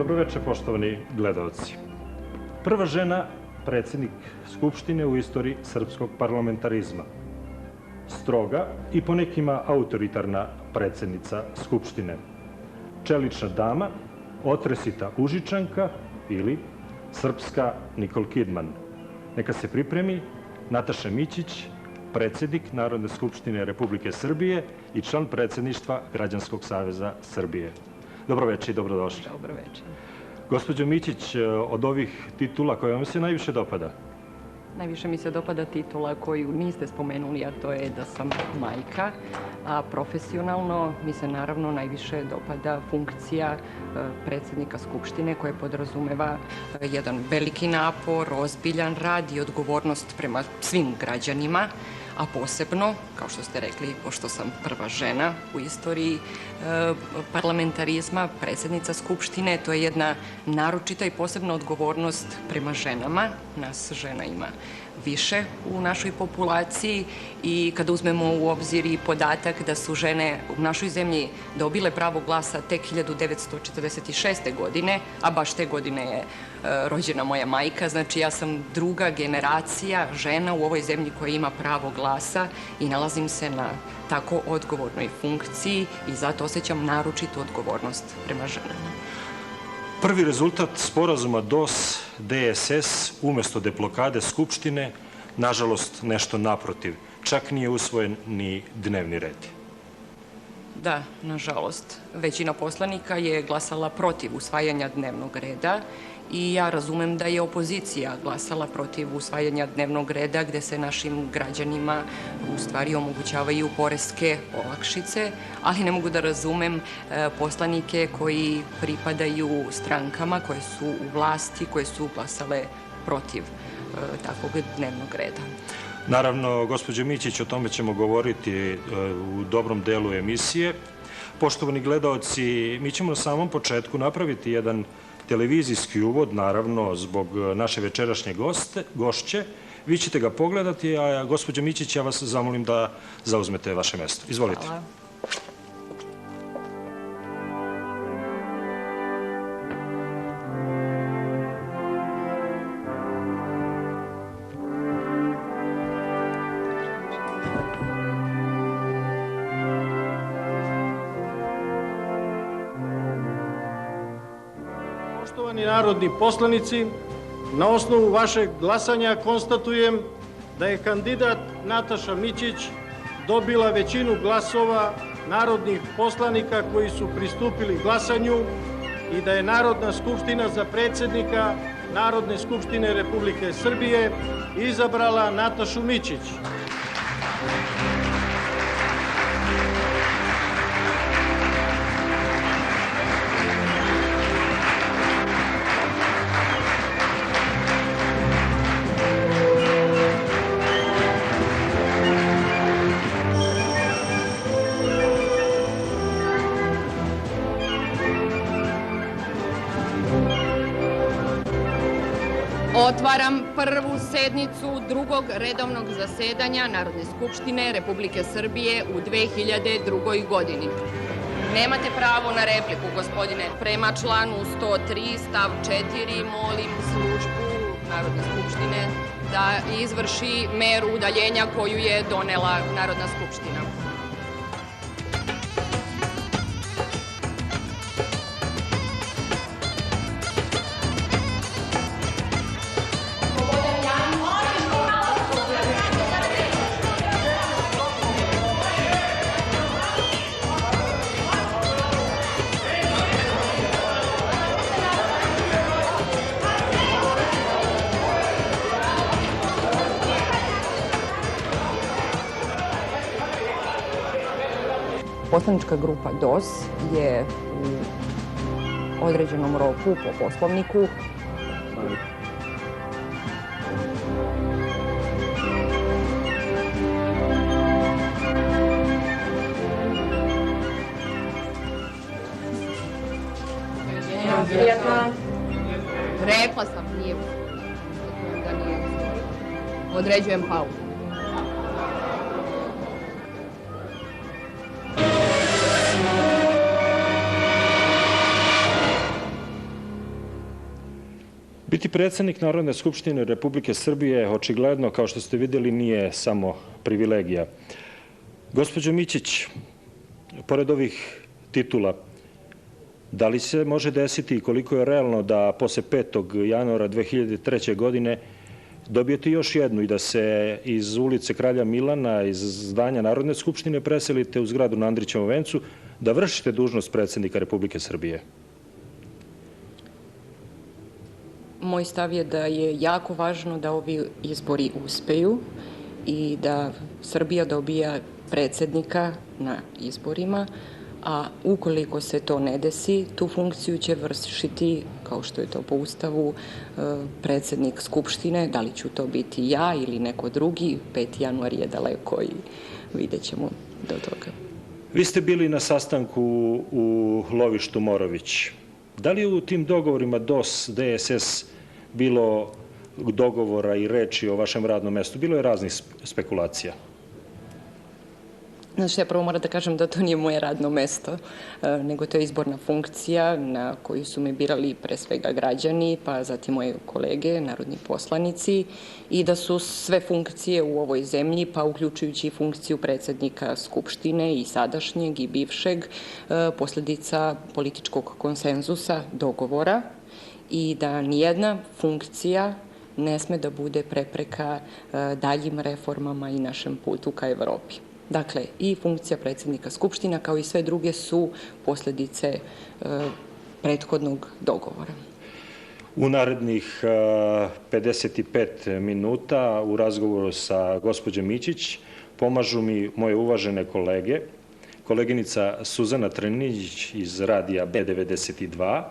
Dobroveče, poštovani gledalci. Prva žena predsjednik Skupštine u istoriji srpskog parlamentarizma. Stroga i po nekima autoritarna predsjednica Skupštine. Čelična dama, otresita Užičanka ili srpska Nikol Kidman. Neka se pripremi Nataša Mićić, predsjednik Narodne skupštine Republike Srbije i član predsjedništva Građanskog saveza Srbije. Dobroveče i dobrodošli. Dobroveče. Gospođo Mićić, od ovih titula koja vam se najviše dopada? Najviše mi se dopada titula koju niste spomenuli, a to je da sam majka, a profesionalno mi se naravno najviše dopada funkcija predsjednika Skupštine koja podrazumeva jedan veliki napor, ozbiljan rad i odgovornost prema svim građanima, a posebno, kao što ste rekli, pošto sam prva žena u istoriji parlamentarizma, predsjednica Skupštine, to je jedna naročita i posebna odgovornost prema ženama. Nas žena ima više u našoj populaciji i kada uzmemo u obzir i podatak da su žene u našoj zemlji dobile pravo glasa tek 1946. godine, a baš te godine je rođena moja majka, znači ja sam druga generacija žena u ovoj zemlji koja ima pravo glasa i nalazim se na tako odgovornoj funkciji i zato osjećam naročitu odgovornost prema ženama. Prvi rezultat sporazuma DOS-DSS umjesto deblokade Skupštine, nažalost, nešto naprotiv. Čak nije usvojen ni dnevni red. Da, nažalost. Većina poslanika je glasala protiv usvajanja dnevnog reda i ja razumem da je opozicija glasala protiv usvajanja dnevnog reda gde se našim građanima u stvari omogućavaju poreske olakšice, ali ne mogu da razumem poslanike koji pripadaju strankama koje su u vlasti, koje su glasale protiv takvog dnevnog reda. Naravno, gospođo Mićić, o tome ćemo govoriti u dobrom delu emisije. Poštovani gledaoci, mi ćemo na samom početku napraviti jedan televizijski uvod, naravno, zbog naše večerašnje gošće. Vi ćete ga pogledati, a gospođo Mićić, ja vas zamolim da zauzmete vaše mesto. Izvolite. Hvala. Poštovani narodni poslanici, na osnovu vašeg glasanja konstatujem da je kandidat Nataša Mićić dobila većinu glasova narodnih poslanika koji su pristupili glasanju i da je Narodna skupština za predsjednika Narodne skupštine Republike Srbije izabrala Natašu Mićić. Otvaram prvu sednicu drugog redovnog zasedanja Narodne skupštine Republike Srbije u 2002. godini. Nemate pravo na repliku, gospodine. Prema članu 103 stav 4 molim službu Narodne skupštine da izvrši meru udaljenja koju je donela Narodna skupština. Poslanička grupa DOS je u određenom roku po Poslovniku Rekla sam, nije. Određujem pauzu. Biti predsednik Narodne skupštine Republike Srbije očigledno, kao što ste vidjeli, nije samo privilegija. Gospođo Mićić, pored ovih titula, da li se može desiti i koliko je realno da posle 5. januara 2003. godine dobijete još jednu i da se iz ulice Kralja Milana, iz zdanja Narodne skupštine preselite u zgradu na Andrićevom vencu, da vršite dužnost predsednika Republike Srbije? Moj stav je da je jako važno da ovi izbori uspeju i da Srbija dobija predsednika na izborima, a ukoliko se to ne desi, tu funkciju će vršiti, kao što je to po Ustavu, predsednik Skupštine. Da li ću to biti ja ili neko drugi, 5. januar je daleko i vidjet ćemo do toga. Vi ste bili na sastanku u lovištu Morović. Da li je u tim dogovorima DOS, DSS bilo dogovora i reči o vašem radnom mestu? Bilo je raznih spekulacija. Znači, ja prvo moram da kažem da to nije moje radno mesto, nego to je izborna funkcija na koju su me birali pre svega građani, pa zatim moje kolege, narodni poslanici, i da su sve funkcije u ovoj zemlji, pa uključujući i funkciju predsednika Skupštine i sadašnjeg i bivšeg, posledica političkog konsenzusa, dogovora, i da nijedna funkcija ne sme da bude prepreka daljim reformama i našem putu ka Evropi. Dakle, i funkcija predsednika Skupština, kao i sve druge, su posledice prethodnog dogovora. U narednih 55 minuta u razgovoru sa gospođom Mićić pomažu mi moje uvažene kolege, koleginica Suzana Trninić iz radija B92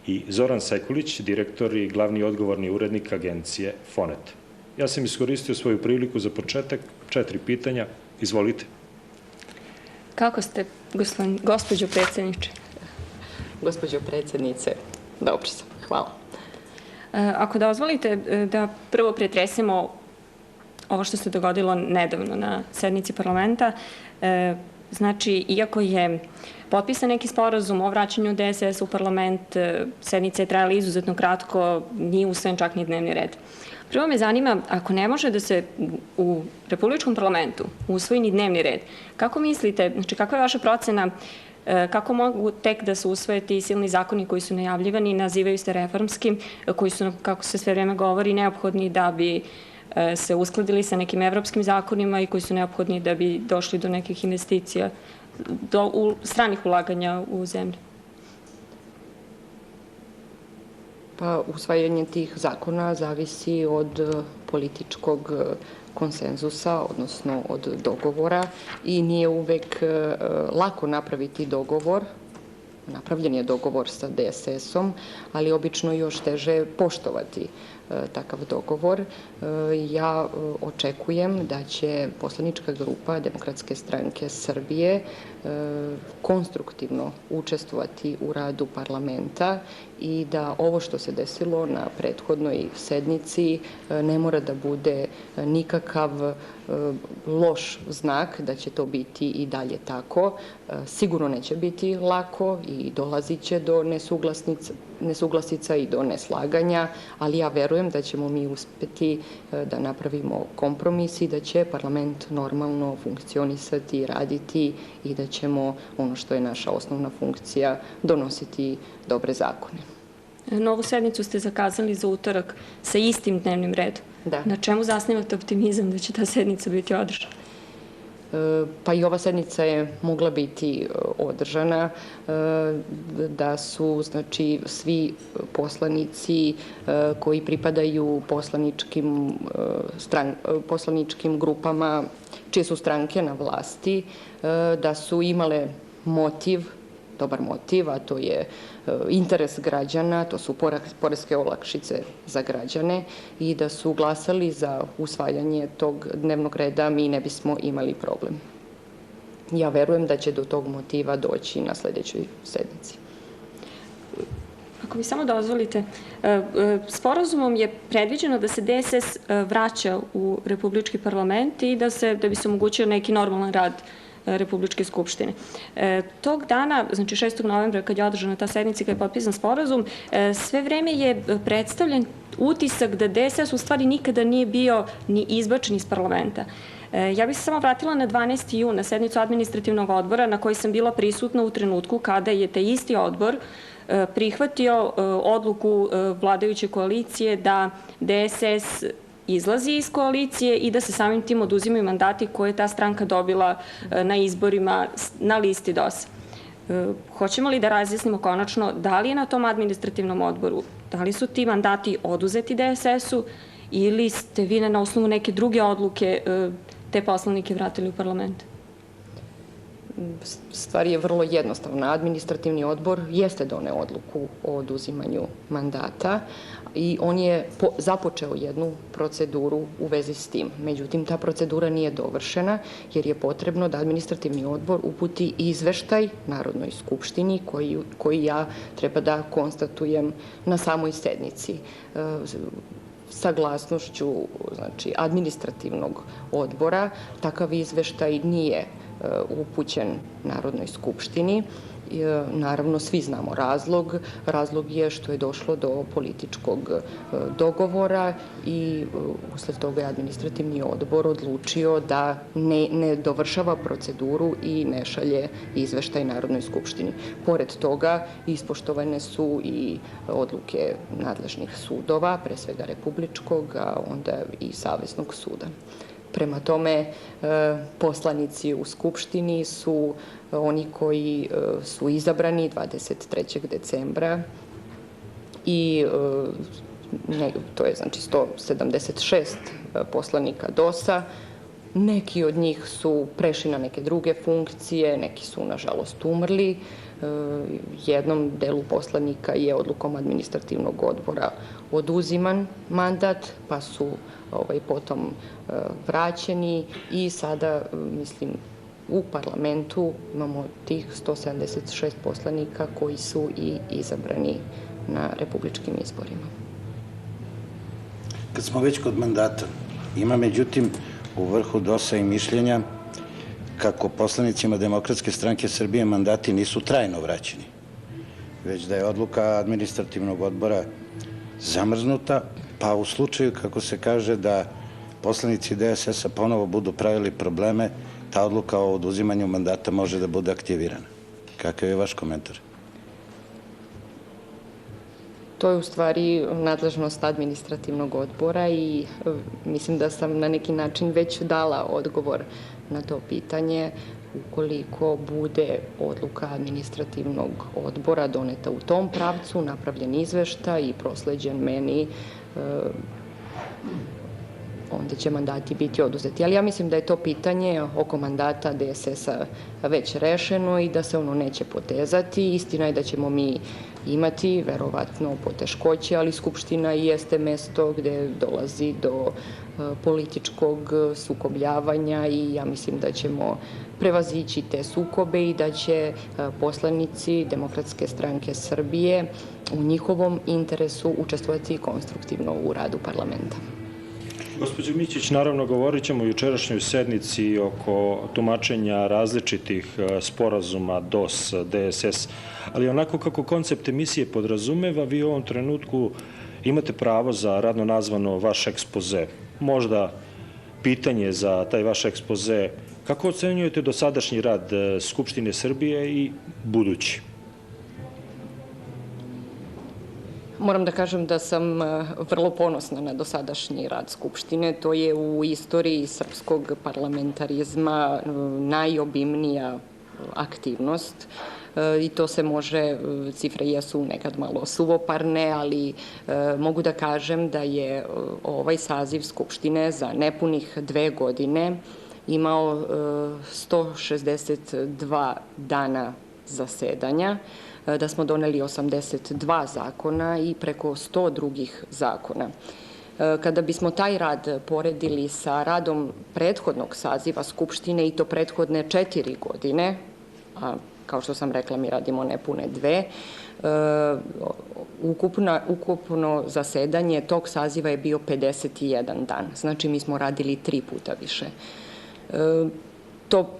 i Zoran Sekulić, direktor i glavni odgovorni urednik agencije Fonet. Ja sam iskoristio svoju priliku za početak, 4 pitanja. Izvolite. Kako ste, gospođo predsjedniče? Gospođo predsjednice, dobro sam. Hvala. Ako dozvolite da prvo pretresemo ovo što se dogodilo nedavno na sednici parlamenta, znači, iako je potpisan neki sporazum o vraćanju DSS u parlament, sednica je trajala izuzetno kratko, nije usvojen čak ni dnevni red. Prvo me zanima, ako ne može da se u Republičkom parlamentu usvoji ni dnevni red, kako mislite, znači kakva je vaša procena, kako mogu tek da se usvoje ti silni zakoni koji su najavljivani, nazivaju se reformskim, koji su, kako se sve vreme govori, neophodni da bi se uskladili sa nekim evropskim zakonima i koji su neophodni da bi došli do nekih investicija, do stranih ulaganja u zemlju? Pa, usvajanje tih zakona zavisi od političkog konsenzusa, odnosno od dogovora, i nije uvek lako napraviti dogovor. Napravljen je dogovor sa DSS-om, ali obično još teže poštovati takav dogovor. Ja očekujem da će poslanička grupa Demokratske stranke Srbije konstruktivno učestvovati u radu parlamenta i da ovo što se desilo na prethodnoj sednici ne mora da bude nikakav loš znak da će to biti i dalje tako. Sigurno neće biti lako i dolazit će do nesuglasica i do neslaganja, ali ja verujem da ćemo mi uspeti da napravimo kompromis i da će parlament normalno funkcionisati, raditi i da ćemo, ono što je naša osnovna funkcija, donositi dobre zakone. Novu sednicu ste zakazali za utorak sa istim dnevnim redom. Da. Na čemu zasnivate optimizam da će ta sednica biti održana? Pa i ova sednica je mogla biti održana, da su, znači, svi poslanici koji pripadaju poslaničkim grupama čije su stranke na vlasti, da su imale motiv, dobar motiv, a to je interes građana, to su poreske olakšice za građane, i da su glasali za usvajanje tog dnevnog reda, mi ne bismo imali problem. Ja verujem da će do tog motiva doći na sledećoj sednici. Ako mi samo dozvolite, sporazumom je predviđeno da se DSS vraća u Republički parlament i da bi se omogućio neki normalan rad Republičke skupštine. Tog dana, znači 6. novembra, kad je održana ta sednica i kad je potpisan sporazum, sve vreme je predstavljen utisak da DSS u stvari nikada nije bio ni izbačen iz parlamenta. Ja bih se samo vratila na 12. jun, na sednicu administrativnog odbora na kojoj sam bila prisutna u trenutku kada je taj isti odbor prihvatio odluku vladajuće koalicije da DSS izlazi iz koalicije i da se samim tim oduzimaju mandati koje je ta stranka dobila na izborima na listi DOS. Hoćemo li da razjasnimo konačno da li je na tom administrativnom odboru, da li su ti mandati oduzeti DSS-u ili ste vi na osnovu neke druge odluke te poslanike vratili u parlament? Stvar je vrlo jednostavna. Administrativni odbor jeste doneo odluku o oduzimanju mandata i on je započeo jednu proceduru u vezi s tim. Međutim, ta procedura nije dovršena jer je potrebno da administrativni odbor uputi izveštaj Narodnoj skupštini koji ja treba da konstatujem na samoj sednici. Saglasnošću, znači, administrativnog odbora takav izveštaj nije upućen Narodnoj skupštini. Naravno, svi znamo razlog. Razlog je što je došlo do političkog dogovora i usled toga je administrativni odbor odlučio da ne dovršava proceduru i ne šalje izveštaj Narodnoj skupštini. Pored toga, ispoštovane su i odluke nadležnih sudova, pre svega Republičkog, a onda i Saveznog suda. Prema tome, poslanici u Skupštini su oni koji su izabrani 23. decembra i to je znači 176 poslanika DOS-a. Neki od njih su prešli na neke druge funkcije, neki su nažalost umrli. Jednom delu poslanika je odlukom administrativnog odbora oduziman mandat, pa su potom vraćeni i sada, mislim, u parlamentu imamo tih 176 poslanika koji su i izabrani na republičkim izborima. Kad smo već kod mandata, ima međutim u vrhu DOS-a i mišljenja kako poslanicima Demokratske stranke Srbije mandati nisu trajno vraćeni, već da je odluka administrativnog odbora zamrznuta, pa u slučaju, kako se kaže, da poslanici DSS-a ponovo budu pravili probleme, ta odluka o oduzimanju mandata može da bude aktivirana. Kakav je vaš komentar? To je u stvari nadležnost administrativnog odbora i mislim da sam na neki način već dala odgovor na to pitanje. Ukoliko bude odluka administrativnog odbora doneta u tom pravcu, napravljen izveštaj i prosleđen meni, onda će mandati biti oduzeti. Ali ja mislim da je to pitanje oko mandata DSS-a već rešeno i da se ono neće potezati. Istina je da ćemo mi imati verovatno poteškoće, ali Skupština jeste mesto gde dolazi do političkog sukobljavanja i ja mislim da ćemo prevazići te sukobe i da će poslanici Demokratske stranke Srbije u njihovom interesu učestvovati konstruktivno u radu parlamenta. Gospođo Mićić, naravno govorit ćemo o jučerašnjoj sednici oko tumačenja različitih sporazuma DOS, DSS, ali onako kako koncept emisije podrazumeva, vi u ovom trenutku imate pravo za radno nazvano vaš ekspoze. Možda pitanje za taj vaš ekspoze, kako ocenjujete dosadašnji rad Skupštine Srbije i budući? Moram da kažem da sam vrlo ponosna na dosadašnji rad Skupštine. To je u istoriji srpskog parlamentarizma najobimnija aktivnost i to se može, cifre jesu nekad malo suvoparne, ali mogu da kažem da je ovaj saziv Skupštine za nepunih 2 godine imao 162 dana zasedanja, da smo doneli 82 zakona i preko 100 drugih zakona. Kada bismo taj rad poredili sa radom prethodnog saziva Skupštine i to prethodne 4 godine, a kao što sam rekla mi radimo nepune 2, ukupno zasedanje tog saziva je bio 51 dan. Znači mi smo radili 3 puta više. To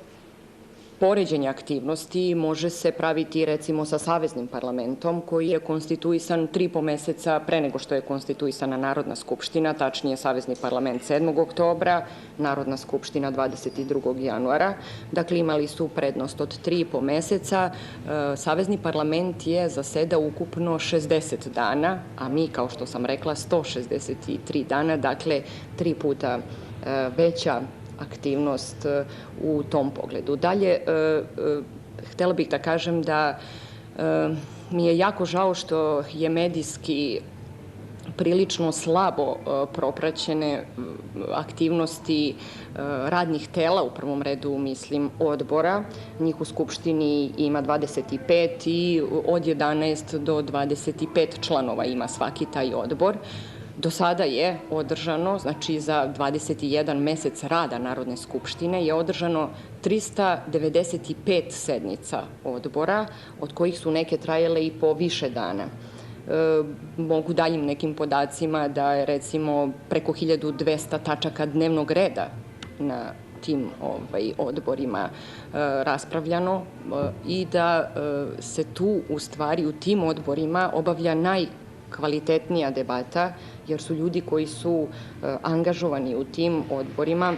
poređenje aktivnosti može se praviti recimo sa Saveznim parlamentom koji je konstituisan 3,5 meseca pre nego što je konstituisana Narodna skupština, tačnije Savezni parlament 7. oktobra, Narodna skupština 22. januara. Dakle, imali su prednost od 3,5 meseca. Savezni parlament je zasedao ukupno 60 dana, a mi, kao što sam rekla, 163 dana, dakle 3 puta veća aktivnost u tom pogledu. Dalje, htela bih da kažem da mi je jako žao što je medijski prilično slabo propraćene aktivnosti radnih tela, u prvom redu mislim odbora. Njih u Skupštini ima 25 i od 11 do 25 članova ima svaki taj odbor. Do sada je održano, znači za 21 mesec rada Narodne skupštine je održano 395 sednica odbora, od kojih su neke trajale i po više dana. Mogu daljim nekim podacima da je recimo preko 1200 tačaka dnevnog reda na tim odborima raspravljano i da se tu u stvari u tim odborima obavlja najkvalitetnija debata, jer su ljudi koji su angažovani u tim odborima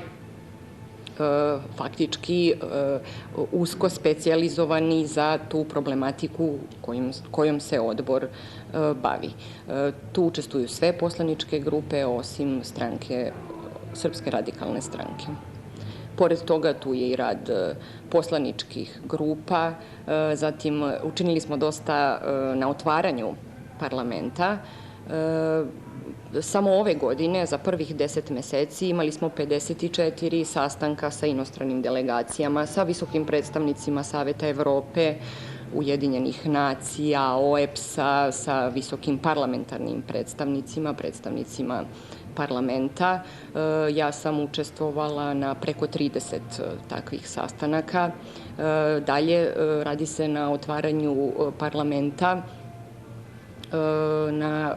faktički usko specijalizovani za tu problematiku kojom se odbor bavi. Tu učestvuju sve poslaničke grupe osim Srpske radikalne stranke. Pored toga, tu je i rad poslaničkih grupa, zatim učinili smo dosta na otvaranju parlamenta. Samo ove godine, za prvih 10 meseci, imali smo 54 sastanka sa inostranim delegacijama, sa visokim predstavnicima Saveta Evrope, Ujedinjenih nacija, OEBS-a, sa visokim parlamentarnim predstavnicima parlamenta. Ja sam učestvovala na preko 30 takvih sastanaka. Dalje, radi se na otvaranju parlamenta, na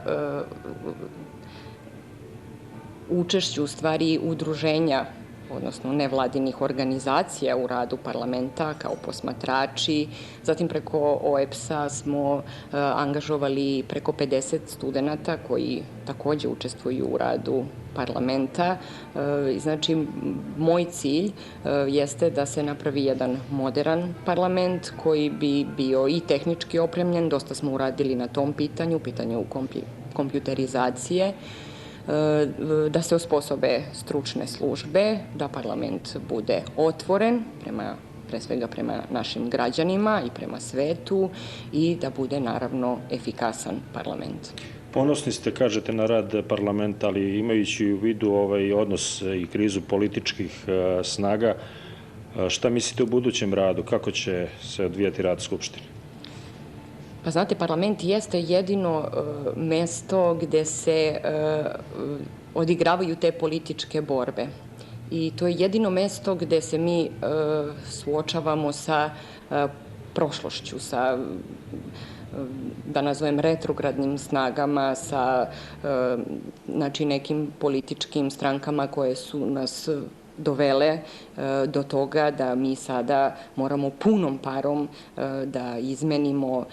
učešću u stvari udruženja, odnosno nevladinih organizacija u radu parlamenta kao posmatrači. Zatim preko OEBS-a smo angažovali preko 50 studenta koji takođe učestvuju u radu parlamenta. Znači, moj cilj jeste da se napravi jedan modern parlament koji bi bio i tehnički opremljen. Dosta smo uradili na tom pitanju kompjuterizacije, da se osposobe stručne službe, da parlament bude otvoren pre svega prema našim građanima i prema svetu i da bude naravno efikasan parlament. Ponosni ste, kažete, na rad parlamenta, ali imajući u vidu ovaj odnos i krizu političkih snaga, šta mislite o budućem radu? Kako će se odvijati rad Skupštine? Pa znate, parlament jeste jedino mesto gde se odigravaju te političke borbe. I to je jedino mesto gde se mi suočavamo sa prošlošću, sa, da nazovem, retrogradnim snagama, sa nekim političkim strankama koje su nas dovele do toga da mi sada moramo punom parom da izmenimo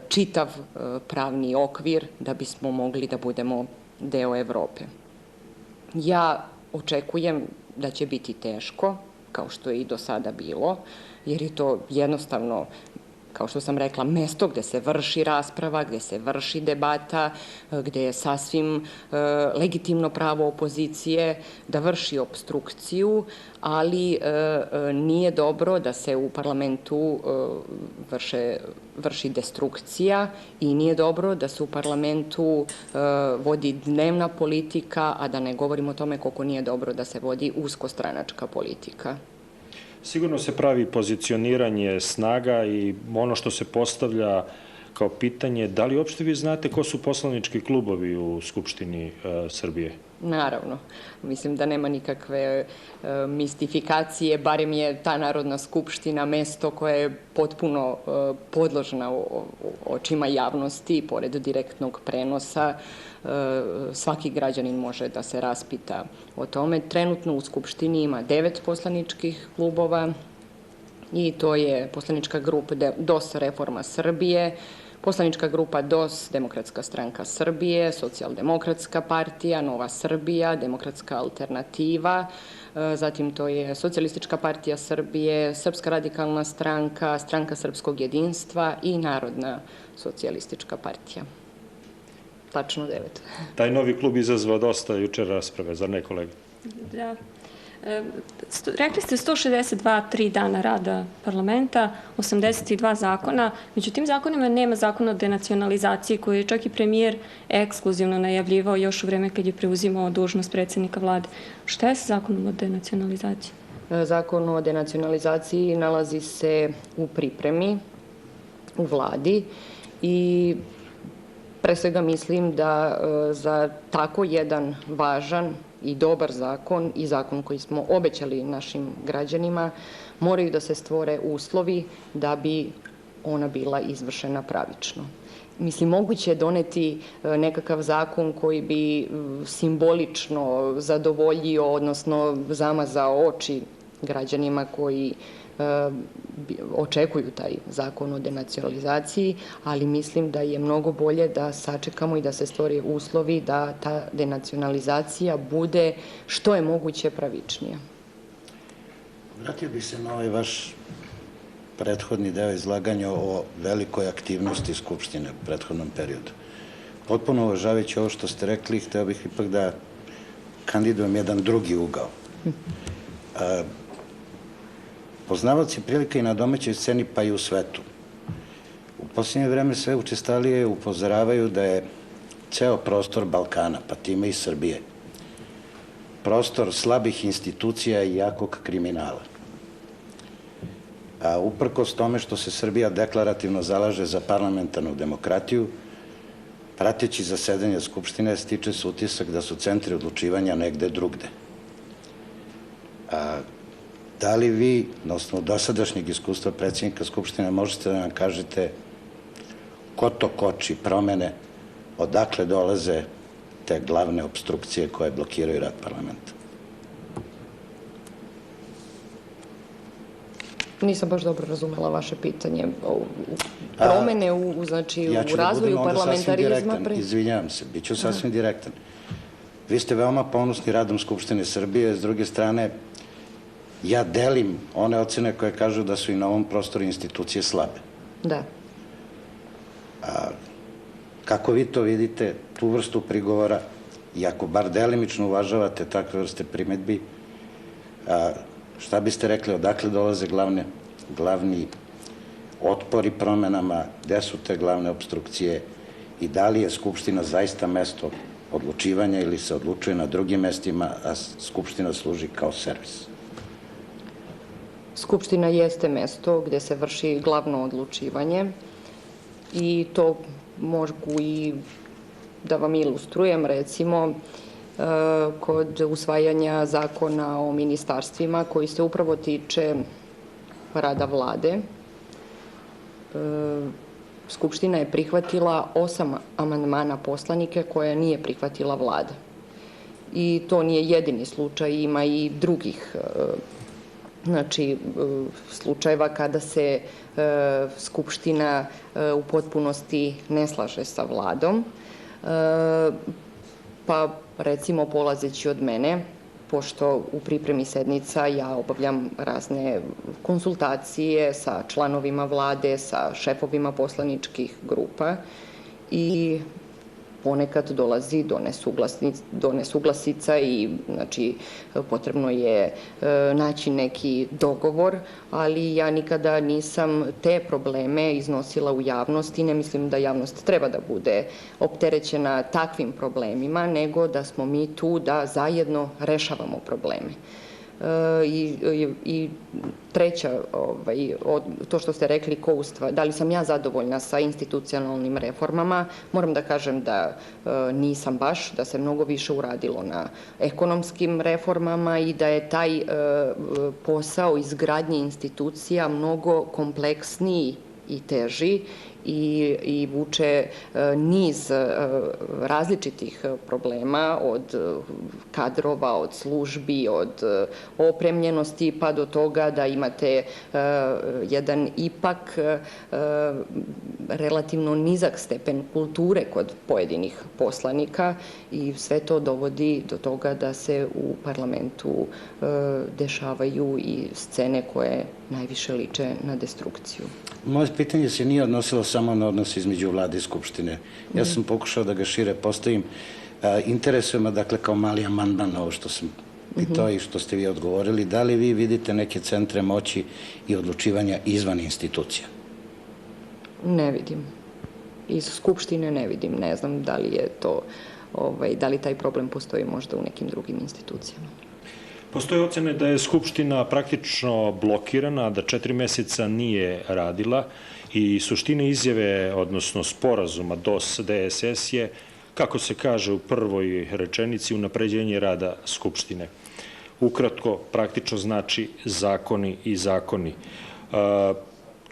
čitav pravni okvir da bismo mogli da budemo deo Evrope. Ja očekujem da će biti teško, kao što je i do sada bilo, jer je to jednostavno, kao što sam rekla, mesto gde se vrši rasprava, gde se vrši debata, gde je sasvim legitimno pravo opozicije da vrši opstrukciju, ali nije dobro da se u parlamentu vrši destrukcija i nije dobro da se u parlamentu vodi dnevna politika, a da ne govorimo o tome koliko nije dobro da se vodi uskostranačka politika. Sigurno se pravi pozicioniranje snaga i ono što se postavlja kao pitanje, da li uopšte vi znate ko su poslanički klubovi u Skupštini Srbije? Naravno. Mislim da nema nikakve mistifikacije, barem je ta Narodna skupština mesto koje je potpuno podložna očima javnosti, pored direktnog prenosa. Svaki građanin može da se raspita o tome. Trenutno u Skupštini ima 9 poslaničkih klubova. i to je poslanička grupa DOS Reforma Srbije, poslanička grupa DOS Demokratska stranka Srbije, Socijaldemokratska partija, Nova Srbija, Demokratska alternativa, zatim to je Socijalistička partija Srbije, Srpska radikalna stranka, Stranka srpskog jedinstva i Narodna socijalistička partija. Tačno 9. Taj novi klub izazvao dosta jučer rasprave, zar ne, kolega? Da. Rekli ste 162 dana rada parlamenta, 82 zakona, među tim zakonima nema zakona o denacionalizaciji koji je čak i premijer ekskluzivno najavljivao još u vreme kad je preuzimao dužnost predsjednika vlade. Šta je sa zakonom o denacionalizaciji? Zakon o denacionalizaciji nalazi se u pripremi u vladi i pre svega mislim da za tako jedan važan i dobar zakon i zakon koji smo obećali našim građanima moraju da se stvore uslovi da bi ona bila izvršena pravično. Mislim, moguće je doneti nekakav zakon koji bi simbolično zadovoljio, odnosno zamazao oči građanima koji očekuju taj zakon o denacionalizaciji, ali mislim da je mnogo bolje da sačekamo i da se stvori uslovi da ta denacionalizacija bude što je moguće pravičnija. Vratio bih se na ovaj vaš prethodni deo izlaganja o velikoj aktivnosti Skupštine u prethodnom periodu. Potpuno uvažavajući ovo što ste rekli, hteo bih ipak da kandidujem jedan drugi ugao. Poznavaoci prilika i na domaćoj sceni, pa i u svetu. U posljednje vreme sve učestalije upozoravaju da je ceo prostor Balkana, pa time i Srbije, prostor slabih institucija i jakog kriminala. A uprkos tome što se Srbija deklarativno zalaže za parlamentarnu demokratiju, prateći zasedanje Skupštine stiče se utisak da su centri odlučivanja negde drugde. Da li vi, na osnovu dosadašnjeg iskustva predsjednika Skupštine, možete da nam kažete ko to koči promene, odakle dolaze te glavne obstrukcije koje blokiraju rad parlamenta? Nisam baš dobro razumela vaše pitanje. Promene u razvoju parlamentarizma... Izvinjavam se, bit ću sasvim direktan. Vi ste veoma ponosni radom Skupštine Srbije, s druge strane, ja delim one ocene koje kažu da su i na ovom prostoru institucije slabe. Da. Kako vi to vidite, tu vrstu prigovora, i ako bar delimično uvažavate takve vrste primetbi, šta biste rekli, odakle dolaze glavni otpori promenama, gde su te glavne obstrukcije i da li je Skupština zaista mesto odlučivanja ili se odlučuje na drugim mestima, a Skupština služi kao servis? Skupština jeste mesto gde se vrši glavno odlučivanje i to mogu i da vam ilustrujem, recimo, kod usvajanja zakona o ministarstvima koji se upravo tiče rada vlade. Skupština je prihvatila 8 amandmana poslanike koje nije prihvatila vlada. I to nije jedini slučaj, ima i drugih slučajeva kada se Skupština u potpunosti ne slaže sa vladom. Pa recimo polazeći od mene, pošto u pripremi sednica ja obavljam razne konsultacije sa članovima vlade, sa šefovima poslaničkih grupa i ponekad dolazi do nesuglasica i potrebno je naći neki dogovor, ali ja nikada nisam te probleme iznosila u javnost i ne mislim da javnost treba da bude opterećena takvim problemima, nego da smo mi tu da zajedno rešavamo probleme. I treća, to što ste rekli, da li sam ja zadovoljna sa institucionalnim reformama, moram da kažem da nisam baš, da se mnogo više uradilo na ekonomskim reformama i da je taj posao izgradnje institucija mnogo kompleksniji i teži i vuče niz različitih problema od kadrova, od službi, od opremljenosti pa do toga da imate jedan ipak relativno nizak stepen kulture kod pojedinih poslanika i sve to dovodi do toga da se u parlamentu dešavaju i scene koje najviše liče na destrukciju. Moje pitanje se nije odnosilo samo na odnos između vlade i Skupštine. Ja sam pokušao da ga šire postavim. Interesuje me, dakle, kao mali amandman ovo što sam pitao i što ste vi odgovorili. Da li vi vidite neke centre moći i odlučivanja izvan institucija? Ne vidim. Iz Skupštine ne vidim. Ne znam da li je to, da li taj problem postoji možda u nekim drugim institucijama. Postoje ocene da je Skupština praktično blokirana, da 4 meseca nije radila i suština izjave, odnosno sporazuma DOS-DSS je, kako se kaže u prvoj rečenici, unapređenje rada Skupštine. Ukratko, praktično znači zakoni i zakoni.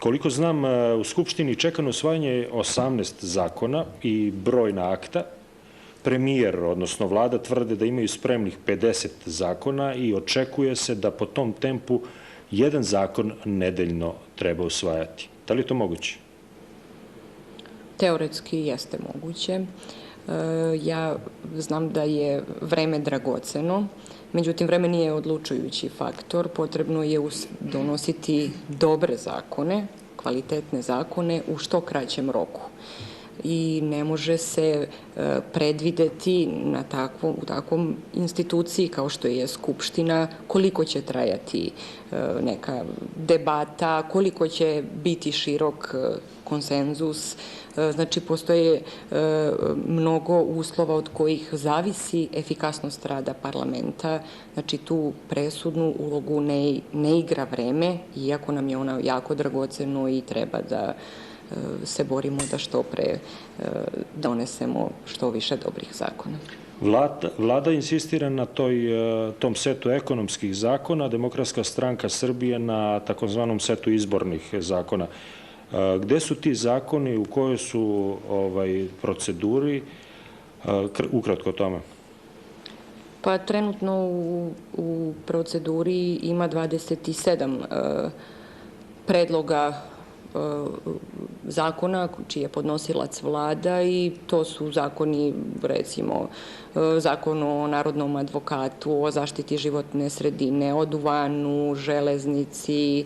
Koliko znam, u Skupštini čeka na usvajanje 18 zakona i brojna akta. Premijer, odnosno vlada, tvrde da imaju spremnih 50 zakona i očekuje se da po tom tempu jedan zakon nedeljno treba usvajati. Da li je to moguće? Teoretski jeste moguće. Ja znam da je vreme dragoceno, međutim vreme nije odlučujući faktor. Potrebno je donositi dobre zakone, kvalitetne zakone u što kraćem roku. I ne može se predvideti u takvom instituciji kao što je Skupština koliko će trajati neka debata, koliko će biti širok konsenzus. Znači, postoje mnogo uslova od kojih zavisi efikasnost rada parlamenta. Znači, tu presudnu ulogu ne igra vreme, iako nam je ona jako dragoceno i treba da se borimo da što pre donesemo što više dobrih zakona. Vlada insistira na tom setu ekonomskih zakona, Demokratska stranka Srbije na takozvanom setu izbornih zakona. Gde su ti zakoni, u kojoj su proceduri? Ukratko o tome. Pa trenutno u proceduri ima 27 predloga zakona čiji je podnosilac vlada i to su zakoni, recimo, zakon o narodnom advokatu, o zaštiti životne sredine, o duvanu, železnici,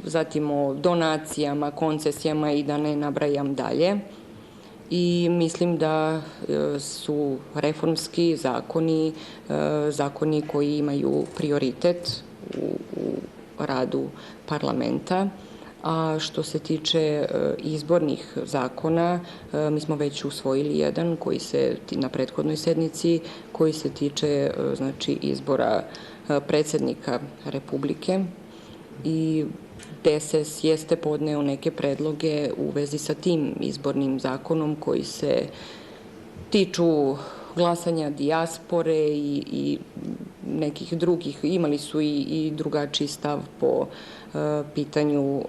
zatim o donacijama, koncesijama i da ne nabrajam dalje. I mislim da su reformski zakoni koji imaju prioritet u radu parlamenta. A što se tiče izbornih zakona, mi smo već usvojili jedan koji se na prethodnoj sednici, koji se tiče izbora predsednika Republike i DSS jeste podneo neke predloge u vezi sa tim izbornim zakonom koji se tiču glasanja dijaspore i nekih drugih. Imali su i drugačiji stav po pitanju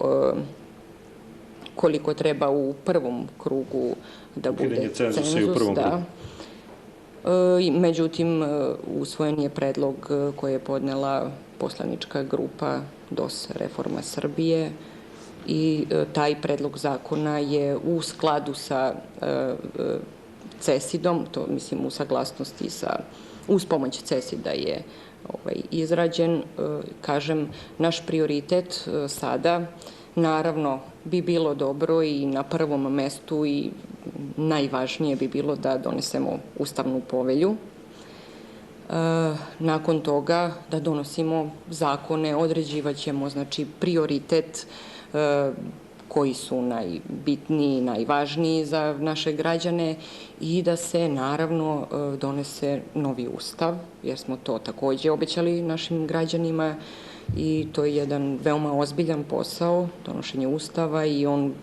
koliko treba u prvom krugu da bude cenzus. Međutim, usvojen je predlog koji je podnela poslanička grupa DOS Reforma Srbije i taj predlog zakona je u skladu sa CESID-om, to mislim u saglasnosti uz pomoć CESID-a je izrađen. Kažem, naš prioritet sada, naravno, bi bilo dobro i na prvom mestu i najvažnije bi bilo da donesemo Ustavnu povelju. Nakon toga da donosimo zakone, određivaćemo prioritet koji su najbitniji, najvažniji za naše građane i da se naravno donese novi ustav, jer smo to takođe obećali našim građanima i to je jedan veoma ozbiljan posao, donošenje ustava i on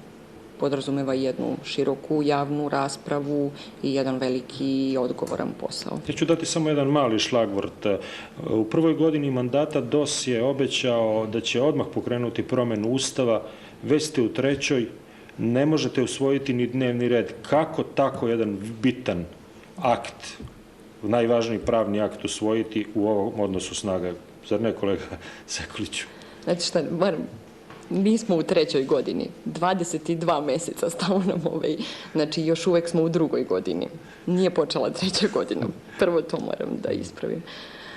podrazumeva jednu široku javnu raspravu i jedan veliki i odgovoran posao. Ja ću dati samo jedan mali šlagvort. U prvoj godini mandata DOS je obećao da će odmah pokrenuti promenu ustava, već ste u trećoj, ne možete usvojiti ni dnevni red. Kako tako jedan bitan akt, najvažniji pravni akt usvojiti u ovom odnosu snaga? Zar ne, kolega Sekuliću? Znači šta, nismo u 3. godini, 22 meseca stalo nam znači još uvek smo u 2. godini. Nije počela 3. godina. Prvo to moram da ispravim.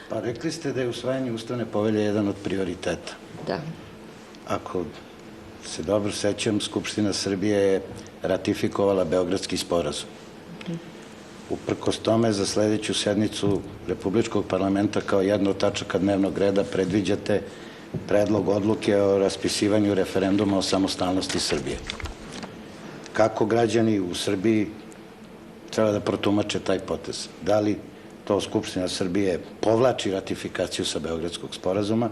Pa rekli ste da je usvajanje Ustavne povelje jedan od prioriteta. Da. Ako se dobro sećam, Skupština Srbije je ratifikovala Beogradski sporazum. Uprkos tome, za sledeću sednicu Republičkog parlamenta kao jednu od tačaka dnevnog reda predviđate predlog odluke o raspisivanju referenduma o samostalnosti Srbije. Kako građani u Srbiji treba da protumače taj potez? Da li to Skupština Srbije povlači ratifikaciju sa Beogradskog sporazuma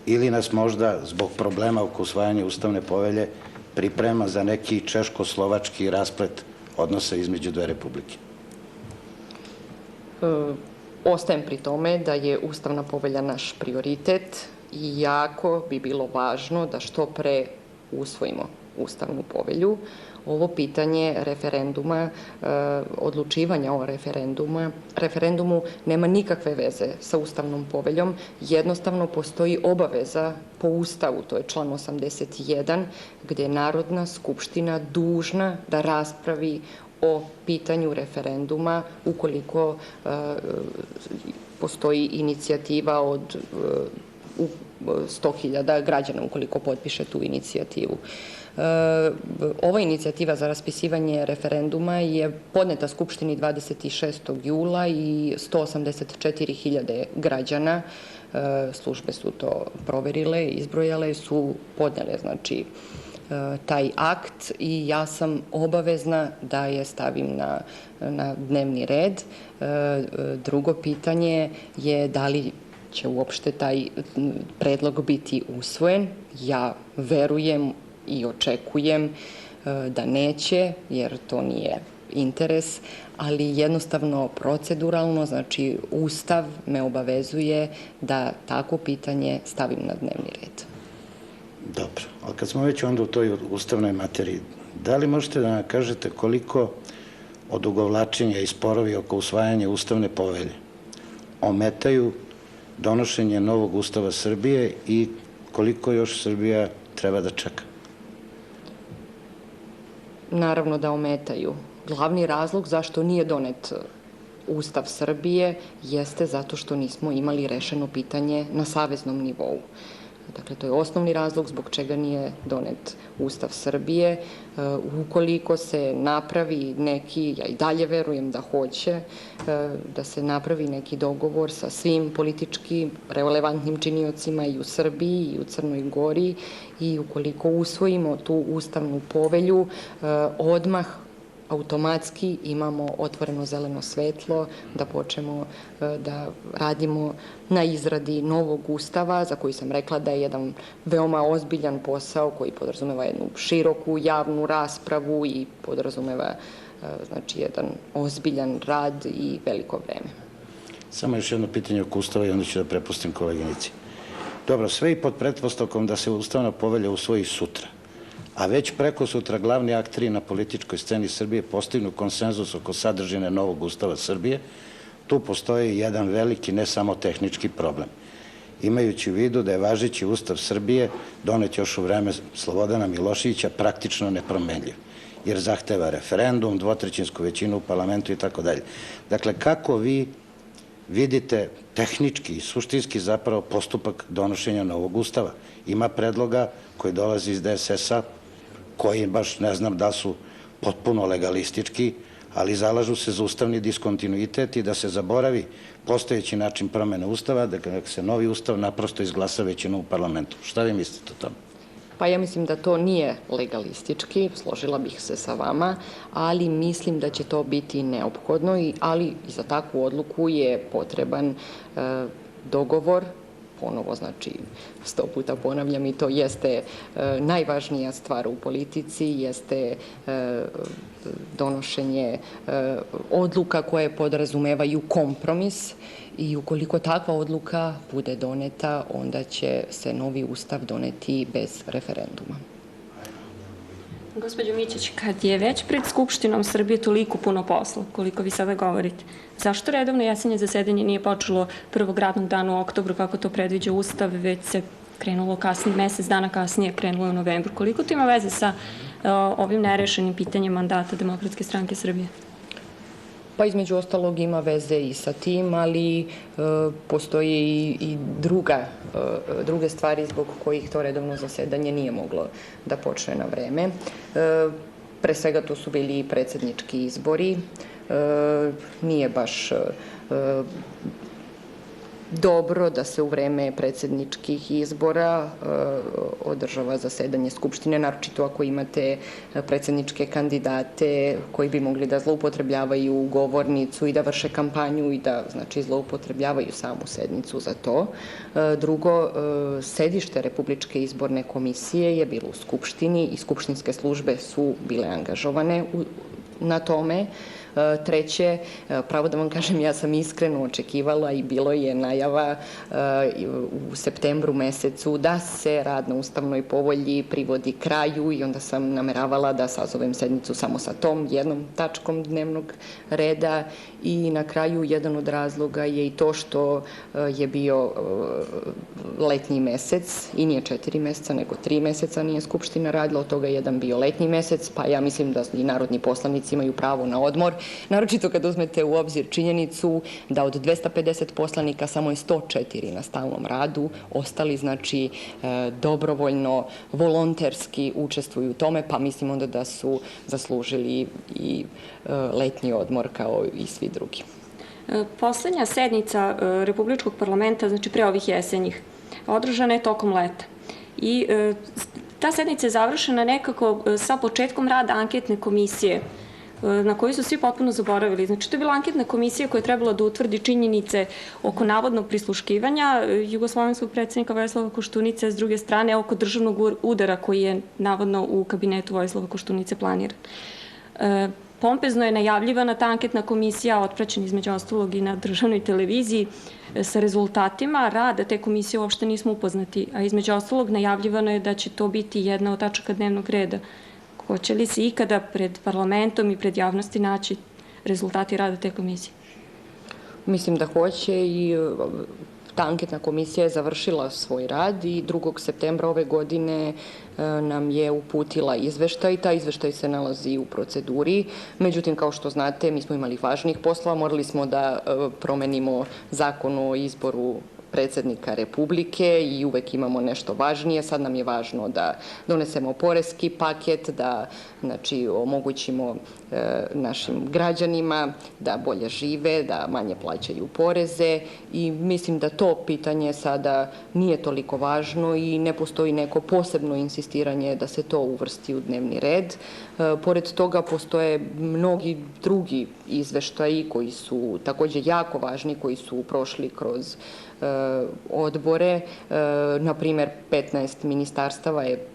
ili nas možda zbog problema oko usvajanja Ustavne povelje priprema za neki češko-slovački rasplet odnosa između dve republike? Ostajem pri tome da je Ustavna povelja naš prioritet i jako bi bilo važno da što pre usvojimo Ustavnu povelju. Ovo pitanje referenduma, odlučivanja o referendumu nema nikakve veze sa Ustavnom poveljom. Jednostavno postoji obaveza po Ustavu, to je član 81, gde je Narodna skupština dužna da raspravi o pitanju referenduma ukoliko postoji inicijativa od 100.000 građana, ukoliko potpiše tu inicijativu. Ova inicijativa za raspisivanje referenduma je podneta Skupštini 26. jula i 184.000 građana, službe su to proverile, izbrojale, su podnele, znači, taj akt i ja sam obavezna da je stavim na dnevni red. Drugo pitanje je da li će uopšte taj predlog biti usvojen. Ja verujem i očekujem da neće, jer to nije interes, ali jednostavno proceduralno, znači Ustav me obavezuje da takvo pitanje stavim na dnevni red. Dobro, ali kad smo već onda u toj ustavnoj materiji, da li možete da nam kažete koliko odugovlačenja i sporovi oko usvajanja Ustavne povelje ometaju donošenje novog Ustava Srbije i koliko još Srbija treba da čeka? Naravno da ometaju. Glavni razlog zašto nije donet Ustav Srbije jeste zato što nismo imali rešeno pitanje na saveznom nivou. Dakle, to je osnovni razlog zbog čega nije donet Ustav Srbije. Ukoliko se napravi neki, ja i dalje verujem da hoće, da se napravi neki dogovor sa svim politički relevantnim činiocima i u Srbiji i u Crnoj Gori i ukoliko usvojimo tu Ustavnu povelju, odmah automatski imamo otvoreno zeleno svetlo da počnemo da radimo na izradi novog Ustava, za koji sam rekla da je jedan veoma ozbiljan posao koji podrazumeva jednu široku javnu raspravu i podrazumeva znači jedan ozbiljan rad i veliko vreme. Samo još jedno pitanje oko Ustava i onda ću da prepustim koleginici. Dobro, sve i pod pretpostavkom da se Ustavna povelja usvoji sutra, a već preko sutra glavni akteri na političkoj sceni Srbije postignu konsenzus oko sadržine novog Ustava Srbije, tu postoji jedan veliki, ne samo tehnički problem. Imajući u vidu da je važeći Ustav Srbije donet još u vreme Slobodana Miloševića praktično nepromenljiv, jer zahteva referendum, dvotrećinsku većinu u parlamentu i tako dalje. Dakle, kako vi vidite tehnički i suštinski zapravo postupak donošenja novog Ustava? Ima predloga koji dolazi iz DSS-a, koji baš ne znam da su potpuno legalistički, ali zalažu se za ustavni diskontinuitet i da se zaboravi postojeći način promene Ustava, da se novi Ustav naprosto izglasa većinom u parlamentu. Šta vi mislite o tome? Pa ja mislim da to nije legalistički, složila bih se sa vama, ali mislim da će to biti neophodno, ali i za takvu odluku je potreban dogovor, ponovo, znači 100 puta ponavljam i to jeste najvažnija stvar u politici, jeste donošenje odluka koje podrazumevaju kompromis i ukoliko takva odluka bude doneta, onda će se novi Ustav doneti bez referenduma. Gospođo Mićić, kad je već pred Skupštinom Srbije toliko puno posla, koliko vi sada govorite, zašto redovno jesenje zasedanje nije počelo prvog radnog dana u oktobru, kako to predviđa Ustav, već se krenulo kasnije, mesec dana kasnije, krenulo je u novembru? Koliko to ima veze sa ovim nerešenim pitanjem mandata Demokratske stranke Srbije? Pa između ostalog ima veze i sa tim, ali postoje i druge stvari zbog kojih to redovno zasedanje nije moglo da počne na vreme. Pre svega to su bili i predsjednički izbori. Nije baš dobro da se u vreme predsjedničkih izbora održava zasedanje Skupštine, naročito ako imate predsjedničke kandidate koji bi mogli da zloupotrebljavaju govornicu i da vrše kampanju i da, znači, zloupotrebljavaju samu sednicu za to. Drugo, sedište Republičke izborne komisije je bilo u Skupštini i skupštinske službe su bile angažovane na tome. Treće, pravo da vam kažem, ja sam iskreno očekivala i bilo je najava u septembru mesecu da se rad na ustavnoj povolji privodi kraju i onda sam nameravala da sazovem sednicu samo sa tom jednom tačkom dnevnog reda i na kraju jedan od razloga je i to što je bio letnji mesec i nije 4 meseca nego 3 meseca nije Skupština radila, od toga je jedan bio letnji mesec, pa ja mislim da i narodni poslanici imaju pravo na odmor. Naročito kad uzmete u obzir činjenicu da od 250 poslanika samo je 104 na stalnom radu, ostali, znači, dobrovoljno, volonterski učestvuju u tome, pa mislim onda da su zaslužili i letnji odmor kao i svi drugi. Poslednja sednica Republičkog parlamenta, znači pre ovih jesenjih, održana je tokom leta. I ta sednica je završena nekako sa početkom rada anketne komisije, na koju su svi potpuno zaboravili. Znači, to je bila anketna komisija koja je trebala da utvrdi činjenice oko navodnog prisluškivanja jugoslovenskog predsjednika Vojislava Koštunice, s druge strane oko državnog udara koji je navodno u kabinetu Vojislava Koštunice planiran. Pompezno je najavljivana ta anketna komisija, otpraćena između ostalog i na državnoj televiziji. Sa rezultatima rada te komisije uopšte nismo upoznati, a između ostalog najavljivano je da će to biti jedna od tačaka dnevnog reda. Hoće li se ikada pred parlamentom i pred javnosti naći rezultati rada te komisije? Mislim da hoće i ta anketna komisija je završila svoj rad i 2. septembra ove godine nam je uputila izveštaj. Taj izveštaj se nalazi u proceduri. Međutim, kao što znate, mi smo imali važnih poslova. Morali smo da promenimo zakon o izboru predsjednika Republike i uvek imamo nešto važnije. Sad nam je važno da donesemo poreski paket, da, znači, omogućimo našim građanima da bolje žive, da manje plaćaju poreze i mislim da to pitanje sada nije toliko važno i ne postoji neko posebno insistiranje da se to uvrsti u dnevni red. Pored toga postoje mnogi drugi izveštaji koji su takođe jako važni, koji su prošli kroz odbore. Na primer, 15 ministarstava je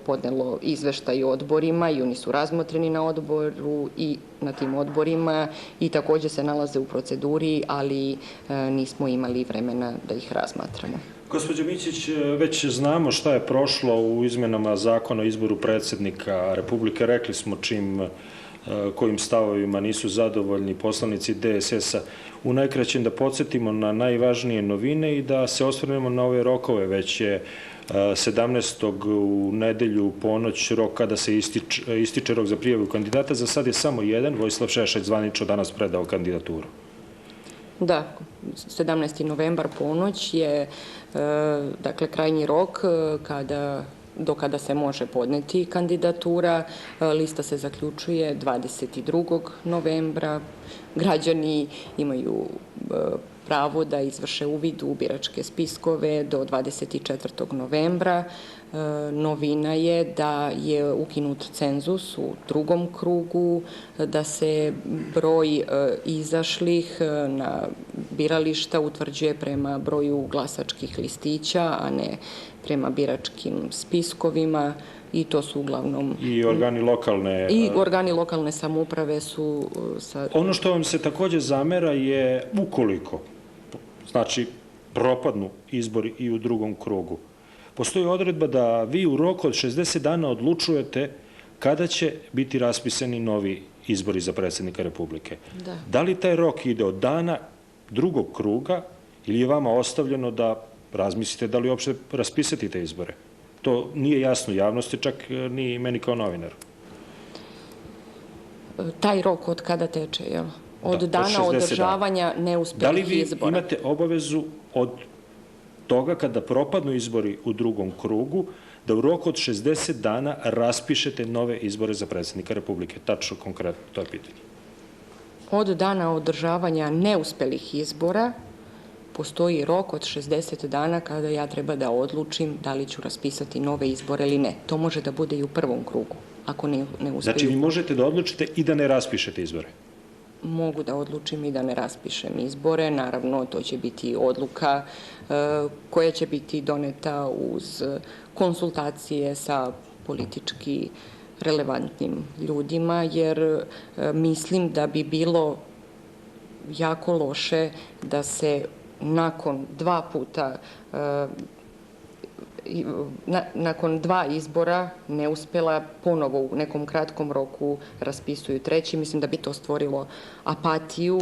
podnelo izveštaj odborima i oni su razmotreni na odboru i na tim odborima i takođe se nalaze u proceduri, ali nismo imali vremena da ih razmatramo. Gospođo Mićić, već znamo šta je prošlo u izmenama zakona o izboru predsjednika Republike. Rekli smo kojim stavovima nisu zadovoljni poslanici DSS-a. U najkraćem da podsjetimo na najvažnije novine i da se osvrnemo na ove rokove. Već je 17. u nedelju ponoć rok kada se ističe rok za prijavu kandidata. Za sad je samo jedan. Vojislav Šešelj zvanično danas predao kandidaturu. Da, 17. novembar ponoć je dakle krajnji rok do kada se može podneti kandidatura. Lista se zaključuje 22. novembra. Građani imaju pravo da izvrše uvid u biračke spiskove do 24. novembra. Novina je da je ukinut cenzus u drugom krugu, da se broj izašlih na birališta utvrđuje prema broju glasačkih listića, a ne prema biračkim spiskovima i to su uglavnom... I organi lokalne samouprave su... Ono što vam se takođe zamera je ukoliko, znači, propadnu izbori i u drugom krugu, postoji odredba da vi u roku od 60 dana odlučujete kada će biti raspisani novi izbori za predsjednika Republike? Da. Da li taj rok ide od dana drugog kruga ili je vama ostavljeno da razmislite da li uopšte raspisati te izbore? To nije jasno javnosti, čak ni meni kao novinaru. Taj rok od kada teče, jel? Od Da, od dana 60 održavanja Da li neuspelih vi izbora. imate obavezu od toga kada propadnu izbori u drugom krugu, da u roku od 60 dana raspišete nove izbore za predsjednika Republike? Tačno, konkretno, to je pitanje. Od dana održavanja neuspelih izbora postoji rok od 60 dana kada ja treba da odlučim da li ću raspisati nove izbore ili ne. To može da bude i u prvom krugu, ako ne uspeju. Znači, vi možete da odlučite i da ne raspišete izbore? Mogu da odlučim i da ne raspišem izbore. Naravno, to će biti odluka koja će biti doneta uz konsultacije sa politički relevantnim ljudima, jer mislim da bi bilo jako loše da se nakon nakon dva izbora neuspela ponovo u nekom kratkom roku raspisuju treći. Mislim da bi to stvorilo apatiju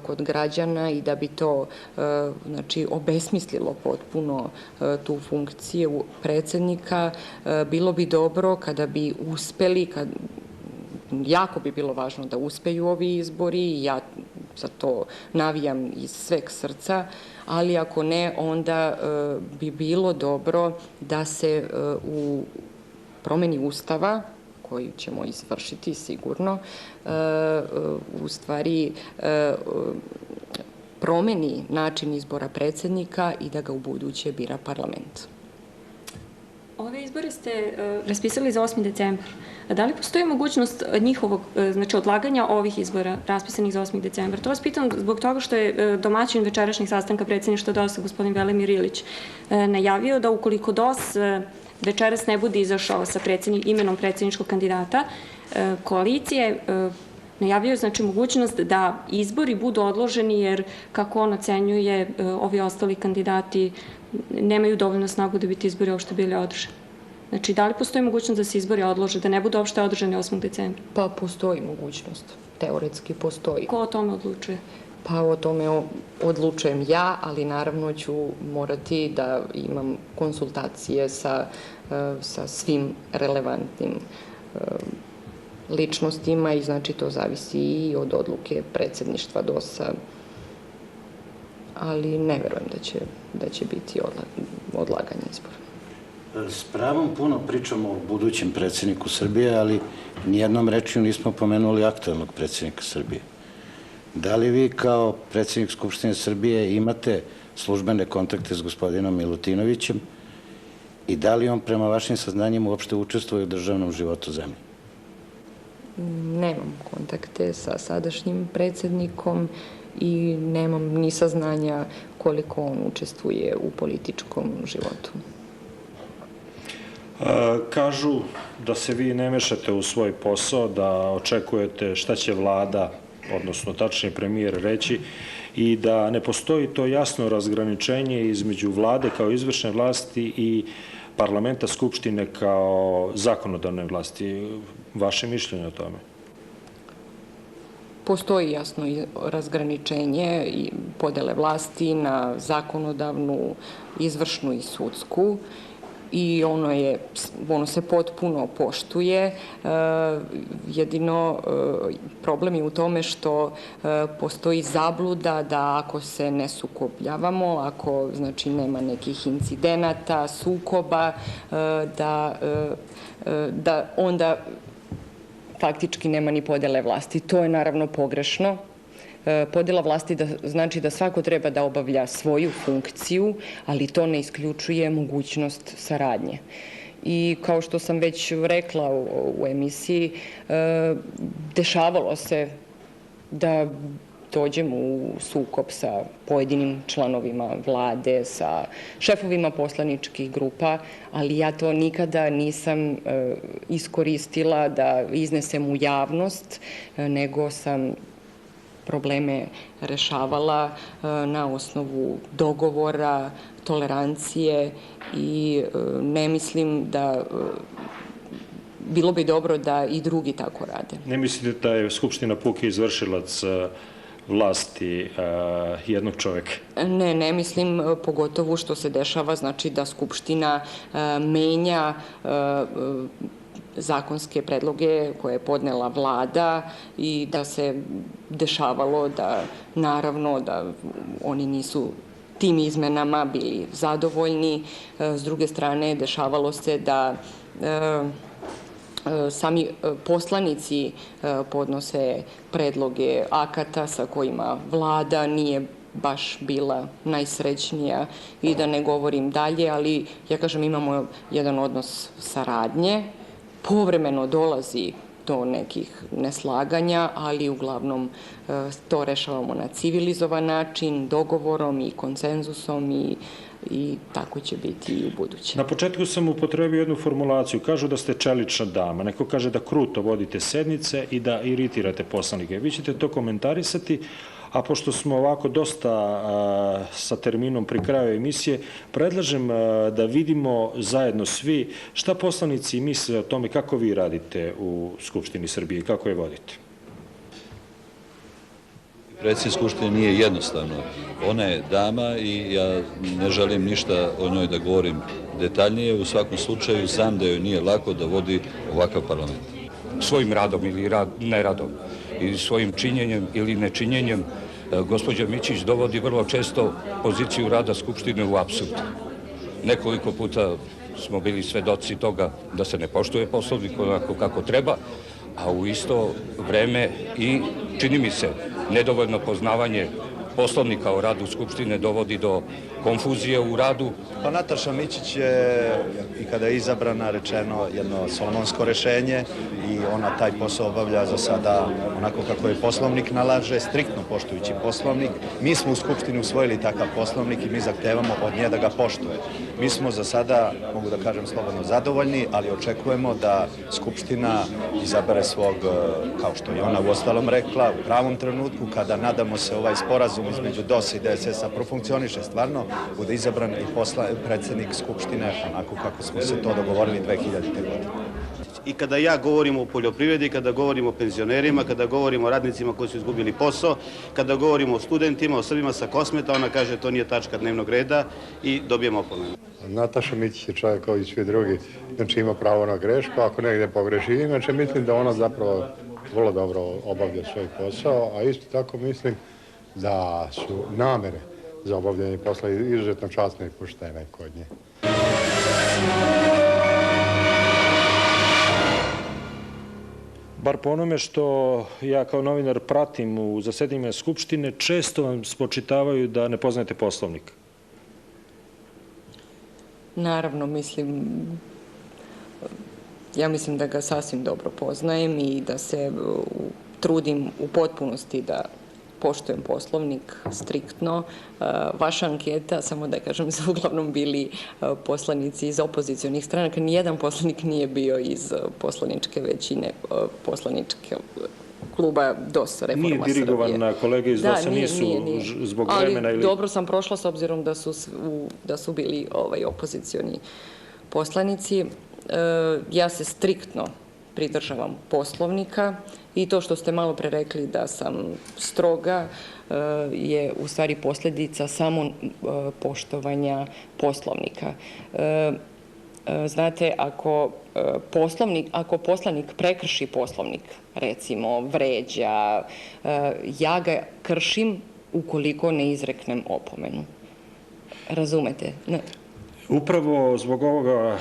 kod građana i da bi to obesmislilo potpuno tu funkciju predsjednika. Bilo bi dobro kada bi uspeli, jako bi bilo važno da uspeju ovi izbori i ja za to navijam iz sveg srca, ali ako ne, onda bi bilo dobro da se u promeni Ustava, koju ćemo izvršiti sigurno, u stvari promeni način izbora predsjednika i da ga u buduće bira parlament. Ove izbore ste raspisali za 8. decembar. Da li postoji mogućnost njihovog, znači odlaganja ovih izbora raspisanih za 8. decembar? To vas pitam zbog toga što je domaćin večerašnjeg sastanka predsjedništva DOS-a, gospodin Velimir Ilić, najavio da ukoliko DOS večeras ne bude izašao sa imenom predsjedničkog kandidata koalicije, najavio je znači mogućnost da izbori budu odloženi jer, kako on ocenjuje, ovi ostali kandidati nemaju dovoljno snagu da bi ti izbori uopšte bili održani. Znači, da li postoji mogućnost da se izbori odlože, da ne budu uopšte održani 8. decembra? Pa postoji mogućnost, teoretski postoji. Ko o tome odlučuje? Pa o tome odlučujem ja, ali naravno ću morati da imam konsultacije sa svim relevantnim ličnostima i znači to zavisi i od odluke predsjedništva DOS-a, ali ne verujem da će biti odlaganje izbora. S pravom puno pričamo o budućem predsjedniku Srbije, ali nijednom rečju nismo pomenuli aktualnog predsjednika Srbije. Da li vi kao predsjednik Skupštine Srbije imate službene kontakte s gospodinom Milutinovićem i da li on prema vašim saznanjima uopšte učestvuje u državnom životu zemlje? Nemam kontakte sa sadašnjim predsjednikom i nemam ni saznanja koliko on učestvuje u političkom životu. Kažu da se vi ne mešate u svoj posao, da očekujete šta će vlada, odnosno tačnije premijer, reći i da ne postoji to jasno razgraničenje između vlade kao izvršne vlasti i parlamenta Skupštine kao zakonodavne vlasti. Vaše mišljenje o tome? Postoji jasno razgraničenje i podele vlasti na zakonodavnu, izvršnu i sudsku i ono se potpuno poštuje. Jedino problem je u tome što postoji zabluda da ako se ne sukobljavamo, ako znači nema nekih incidenata, sukoba, da onda faktički nema ni podele vlasti. To je naravno pogrešno. Podela vlasti znači da svako treba da obavlja svoju funkciju, ali to ne isključuje mogućnost saradnje. I kao što sam već rekla u emisiji, dešavalo se da dođem u sukob sa pojedinim članovima vlade, sa šefovima poslaničkih grupa, ali ja to nikada nisam iskoristila da iznesem u javnost, nego sam probleme rešavala na osnovu dogovora, tolerancije i ne mislim da bilo bi dobro da i drugi tako rade. Ne mislite da je Skupština puki izvršilac vlasti jednog čoveka? Ne mislim, pogotovo što se dešava, znači da Skupština menja zakonske predloge koje je podnela vlada i da se dešavalo da, naravno, da oni nisu tim izmenama bili zadovoljni. S druge strane, dešavalo se da sami poslanici podnose predloge akata sa kojima vlada nije baš bila najsrećnija i da ne govorim dalje, ali ja kažem imamo jedan odnos saradnje. Povremeno dolazi do nekih neslaganja, ali uglavnom to rešavamo na civilizovan način, dogovorom i konsenzusom i tako će biti i u buduće. Na početku sam upotrebio jednu formulaciju. Kažu da ste čelična dama. Neko kaže da kruto vodite sednice i da iritirate poslanike. Vi ćete to komentarisati, a pošto smo ovako dosta sa terminom pri kraju emisije, predlažem da vidimo zajedno svi šta poslanici misle o tome kako vi radite u Skupštini Srbije i kako je vodite. Predsjednik Skupštine nije jednostavno. Ona je dama i ja ne želim ništa o njoj da govorim detaljnije. U svakom slučaju znam da joj nije lako da vodi ovakav parlament. Svojim radom ili neradom i svojim činjenjem ili nečinjenjem gospođa Mićić dovodi vrlo često poziciju rada Skupštine u apsurd. Nekoliko puta smo bili svedoci toga da se ne poštuje Poslovnik onako kako treba, a u isto vreme i, čini mi se, nedovoljno poznavanje Poslovnika o radu Skupštine dovodi do konfuzije u radu. Pa Nataša Mićić je, i kada je izabrana, rečeno jedno solomonsko rešenje i ona taj posao obavlja za sada onako kako je Poslovnik nalaže, striktno poštujući Poslovnik. Mi smo u Skupštini usvojili takav Poslovnik i mi zahtevamo od nje da ga poštuje. Mi smo za sada, mogu da kažem slobodno, zadovoljni, ali očekujemo da Skupština izabere svog, kao što je ona uostalom rekla, u pravom trenutku, kada nadamo se ovaj sporazum između DOS-a i DSS-a profunkcioniše stvarno, bude izabran i predsjednik Skupštine onako kako smo se to dogovorili 2000. godine. I kada ja govorim o poljoprivredi, kada govorim o penzionerima, kada govorim o radnicima koji su izgubili posao, kada govorim o studentima, o Srbima sa Kosmeta, ona kaže to nije tačka dnevnog reda i dobijemo opomenu. Nataša Mićić je čovjek kao i svi drugi, znači ima pravo na grešku, ako negdje pogreši, inače mislim da ona zapravo vrlo dobro obavlja svoj posao, a isto tako mislim da su namere za obavljanje posla izuzetno časne i poštene kod nje. Bar po onome što ja kao novinar pratim u zasedanjima Skupštine, često vam spočitavaju da ne poznajete Poslovnik. Naravno, ja mislim da ga sasvim dobro poznajem i da se trudim u potpunosti da poštujem Poslovnik striktno. Vaša anketa, samo da kažem, su uglavnom bili poslanici iz opozicionih stranaka. Nijedan poslanik nije bio iz poslaničke većine, poslaničke kluba DOS, Reforma Srbije. Nije dirigovan na kolege iz DOS-a, nisu zbog vremena ili... Ali dobro sam prošla s obzirom da su bili opozicioni poslanici. Ja se striktno pridržavam Poslovnika i to što ste malo pre rekli da sam stroga je u stvari posljedica samo poštovanja Poslovnika. Znate, ako poslanik prekrši Poslovnik, recimo vređa, ja ga kršim ukoliko ne izreknem opomenu. Razumete? Upravo zbog ovoga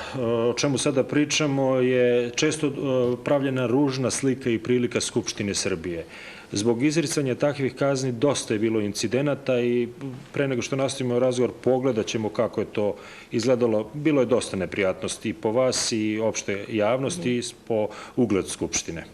o čemu sada pričamo je često pravljena ružna slika i prilika Skupštine Srbije. Zbog izricanja takvih kazni dosta je bilo incidenata i pre nego što nastavimo razgovor pogledat ćemo kako je to izgledalo. Bilo je dosta neprijatnosti i po vas i opšte javnosti i po ugled Skupštine.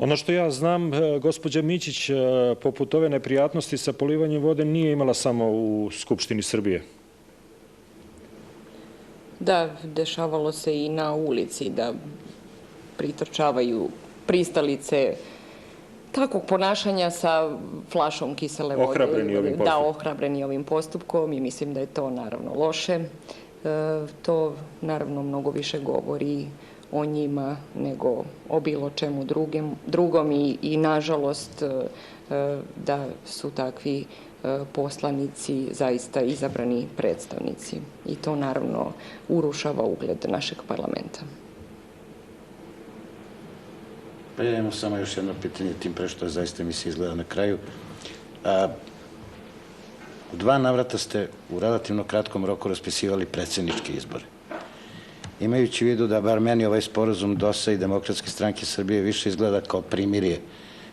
Ono što ja znam, gospođa Mićić, poput ove neprijatnosti sa polivanjem vode, nije imala samo u Skupštini Srbije. Da, dešavalo se i na ulici da pritrčavaju pristalice takvog ponašanja sa flašom kisele vode. Ohrabreni ovim postupkom. Da, ohrabreni ovim postupkom i mislim da je to naravno loše. To naravno mnogo više govori o njima nego o bilo čemu drugom i nažalost da su takvi poslanici zaista izabrani predstavnici. I to naravno urušava ugled našeg parlamenta. Pa ja imam samo još jedno pitanje, tim pre što je zaista mi se izgleda na kraju. U 2 navrata ste u relativno kratkom roku raspisivali predsjedničke izbore. Imajući u vidu da bar meni ovaj sporazum DOS-a i Demokratske stranke Srbije više izgleda kao primirje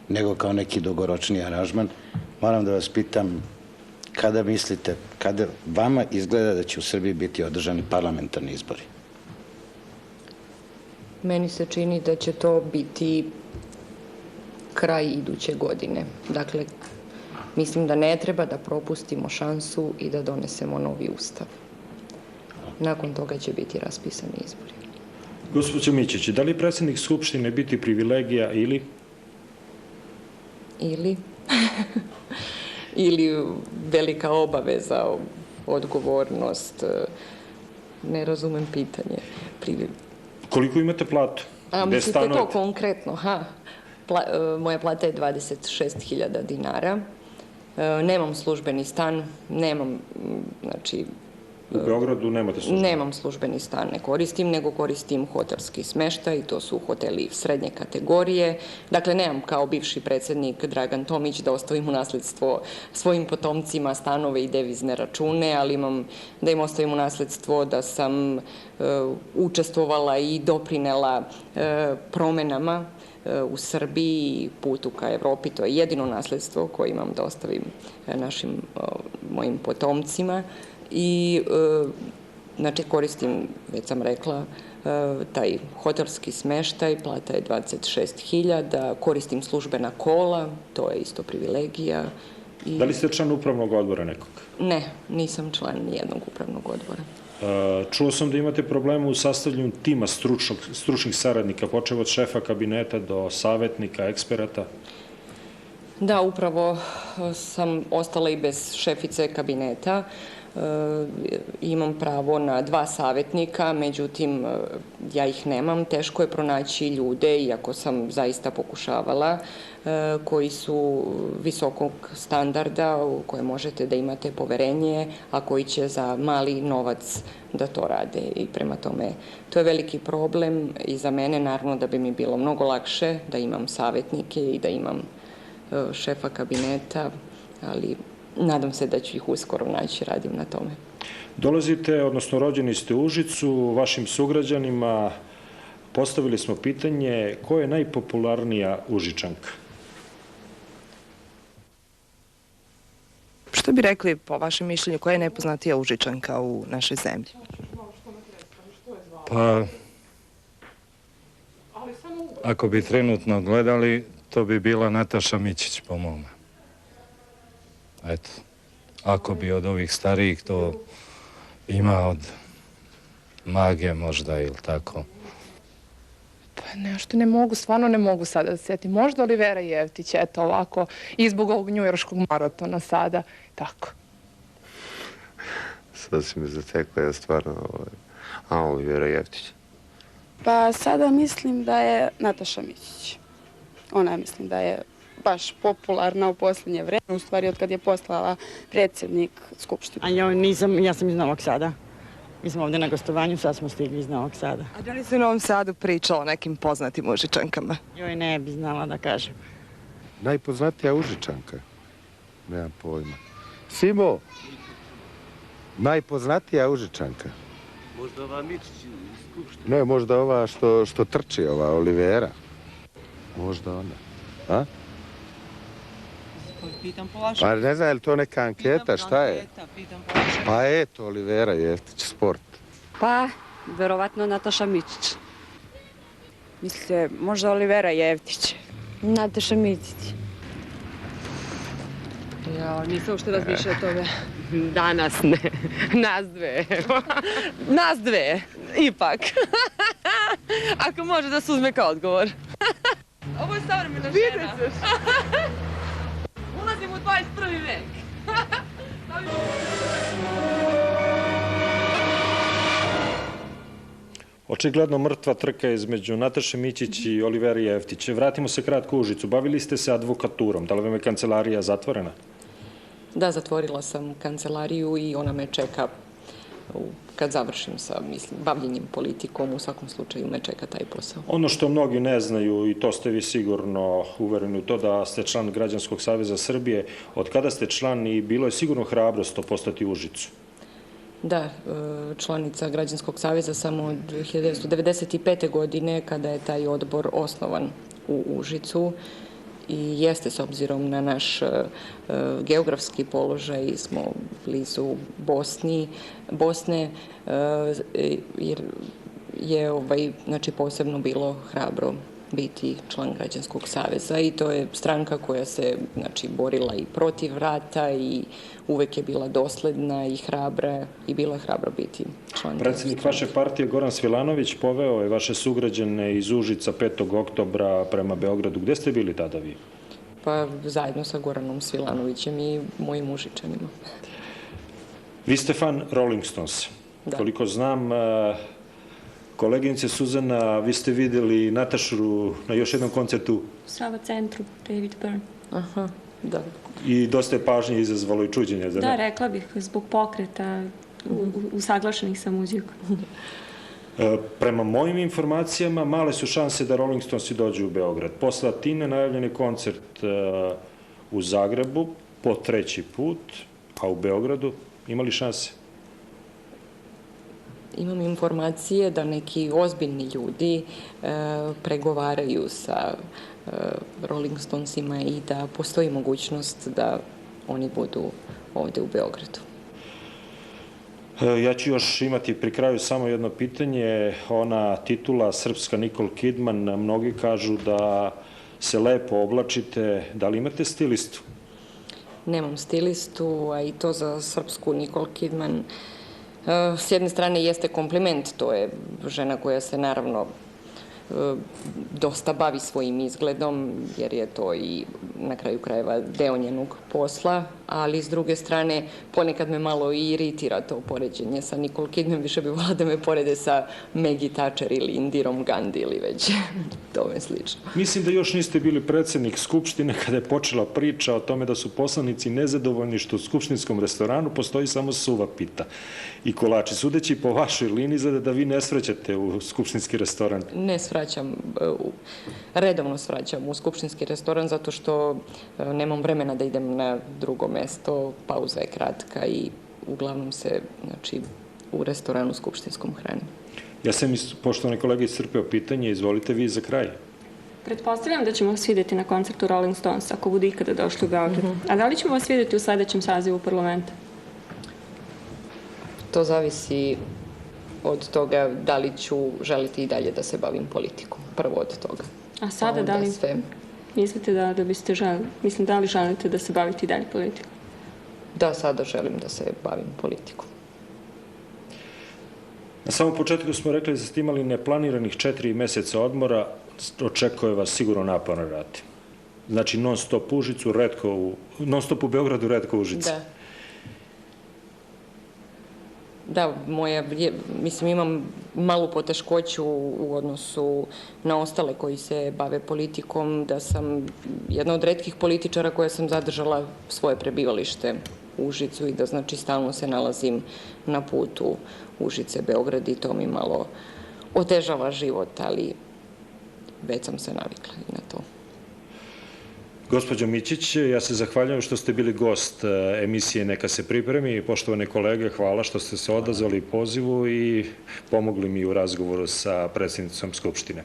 nego kao neki dugoročni aranžman, moram da vas pitam kada mislite, kada vama izgleda da će u Srbiji biti održani parlamentarni izbori? Meni se čini da će to biti kraj iduće godine. Dakle, mislim da ne treba da propustimo šansu i da donesemo novi ustav. Nakon toga će biti raspisani izbori. Gospođo Mićić, da li predsjednik Skupštine biti privilegija ili? Ili velika obaveza, odgovornost, ne razumem pitanje. Koliko imate platu? Mislite to konkretno? Moja plata je 26.000 dinara. Nemam službeni stan, nemam, znači... U Beogradu nemate službeni? Nemam službeni stan, ne koristim, nego koristim hotelski smeštaj, to su hoteli srednje kategorije. Dakle, nemam kao bivši predsjednik Dragan Tomić da ostavim u nasledstvo svojim potomcima stanove i devizne račune, ali imam da im ostavim u nasledstvo da sam učestvovala i doprinela promenama u Srbiji, putu ka Evropi. To je jedino nasledstvo koje imam da ostavim mojim potomcima. I, znači, koristim, već sam rekla, taj hotelski smeštaj, plata je 26.000, koristim službena kola, to je isto privilegija. Da li ste član upravnog odbora nekog? Ne, nisam član nijednog upravnog odbora. Čuo sam da imate problema u sastavljanju tima stručnih saradnika, počev od šefa kabineta do savjetnika, eksperata. Da, upravo sam ostala i bez šefice kabineta. Imam pravo na 2 savjetnika, međutim, ja ih nemam. Teško je pronaći ljude, iako sam zaista pokušavala, koji su visokog standarda, u koje možete da imate poverenje, a koji će za mali novac da to rade. I prema tome, to je veliki problem i za mene, naravno, da bi mi bilo mnogo lakše da imam savjetnike i da imam šefa kabineta, ali nadam se da ću ih uskoro naći, radim na tome. Dolazite, odnosno rođeni ste u Užicu, vašim sugrađanima postavili smo pitanje ko je najpopularnija Užičanka? Što bi rekli, po vašem mišljenju, koja je najpoznatija Užičanka u našoj zemlji? Pa, ako bi trenutno gledali, to bi bila Nataša Mićić, po mome. Eto, ako bi od ovih starijih to ima od Mage možda ili tako. Pa nešto ne mogu, stvarno ne mogu sada da se sjetim. Možda Olivera Jevtić, eto ovako, i zbog ovog njujorškog maratona sada, tako. Sad si me zatekla, ja stvarno, Olivera Jevtić. Pa sada mislim da je Nataša Mićić. Ona mislim da je baš popularna u posljednje vreme, u stvari od kad je postala predsjednik Skupštine. A ja sam iz Novog Sada. Mi smo ovdje na gostovanju, sad smo stigli iz Novog Sada. A da li se u Novom Sadu pričalo o nekim poznatim Užičankama? Joj, ne bi znala da kažem. Najpoznatija Užičanka? Nemam pojma. Simo, najpoznatija Užičanka? Možda ova Mičić iz Skupštine. Ne, možda ova što trči, ova Olivera. Možda ona. A? Pitam po vašem. Pa ne znam, je li to neka anketa, šta je? Pitam po vašem. Pa eto, Olivera Jevtić, sport. Pa, verovatno Nataša Mićić. Mislite, možda Olivera Jevtić. Nataša Mićić. Ja nisam uopšte razmišljala o tome. Danas ne. Nas dve. Nas dve. Ipak. Ako može da se uzme kao odgovor. Ovo je savremena žena. Ulazim u 21. vek. Očigledno mrtva trka između Nataše Mićić i Olivere Jeftić. Vratimo se kratko u Užicu. Bavili ste se advokaturom. Da li vam je kancelarija zatvorena? Da, zatvorila sam kancelariju i ona me čeka kad završim sa bavljenjem politikom. U svakom slučaju me čeka taj posao. Ono što mnogi ne znaju, i to ste vi sigurno uvereni u to, da ste član Građanskog saveza Srbije. Od kada ste član i bilo je sigurno hrabrost to postati u Užicu? Da, članica Građanskog saveza samo od 1995. godine kada je taj odbor osnovan u Užicu i jeste s obzirom na naš geografski položaj, smo blizu Bosne, jer je posebno bilo hrabro biti član Građanskog saveza i to je stranka koja se borila i protiv rata i uvek je bila dosledna i hrabra i bila hrabra biti član. Predsjednik vaše partije Goran Svilanović poveo je vaše sugrađane iz Užica 5. oktobra prema Beogradu. Gde ste bili tada vi? Pa zajedno sa Goranom Svilanovićem i mojim Užičanima. Vi ste fan Rolling Stones. Koliko znam, koleginice Suzana, vi ste vidjeli Natašu na još jednom koncertu. U Sava centru, David Byrne. Aha, da. I dosta je pažnje izazvalo i čuđenje. Da, rekla bih, zbog pokreta, usaglašenih sa muzikom. Prema mojim informacijama, male su šanse da Rolling Stonesi dođu u Beograd. Posle Atine najavljen je koncert u Zagrebu po 3. put, a u Beogradu imali šanse? Imam informacije da neki ozbiljni ljudi pregovaraju sa Rolling Stonesima i da postoji mogućnost da oni budu ovde u Beogradu. Ja ću još imati pri kraju samo jedno pitanje. Ona titula srpska Nicole Kidman, mnogi kažu da se lepo oblačite. Da li imate stilistu? Nemam stilistu, a i to za srpsku Nicole Kidman s jedne strane jeste kompliment. To je žena koja se naravno dosta bavi svojim izgledom, jer je to i na kraju krajeva deo njenog posla, ali s druge strane ponekad me malo i iritira to poređenje sa Nicole Kidman, više bi volila da me porede sa Maggie Thatcher ili Indirom Gandhi ili već tome slično. Mislim da još niste bili predsjednik Skupštine kada je počela priča o tome da su poslanici nezadovoljni što u skupštinskom restoranu postoji samo suva pita i kolači. Sudeći po vašoj liniji, izgleda da vi ne svraćate u skupštinski restoran. Ne svraćam, redovno svraćam u skupštinski restoran zato što nemam vremena da idem na drugo mesto, pauza je kratka i uglavnom se u restoranu skupštinskom hranim. Ja sam, poštovane kolege, iscrpeo pitanje, izvolite vi za kraj. Pretpostavljam da ćemo vas vidjeti na koncertu Rolling Stones, ako budu ikada došli u Beograd. A da li ćemo vas vidjeti u sledećem sazivu parlamenta? To zavisi od toga da li ću želiti i dalje da se bavim politikom. Prvo od toga. A sada da li mislite da biste želeli? Mislim, da li želite da se bavite i dalje politikom? Da, sada želim da se bavim politikom. Na samom početku smo rekli da ste imali neplaniranih 4 meseca odmora, očekuje vas sigurno naporan rad. Znači non stop u Užicu, non stop u Beogradu, retko u Užicu. Da. Da, mislim, imam malu poteškoću u odnosu na ostale koji se bave politikom, da sam jedna od retkih političara koja sam zadržala svoje prebivalište u Užicu i da znači stalno se nalazim na putu Užice, Beograd i to mi malo otežava život, ali već sam se navikla i na to. Gospođo Mićić, ja se zahvaljujem što ste bili gost emisije Neka se pripremi. Poštovane kolege, hvala što ste se odazvali pozivu i pomogli mi u razgovoru sa predsjednicom Skupštine.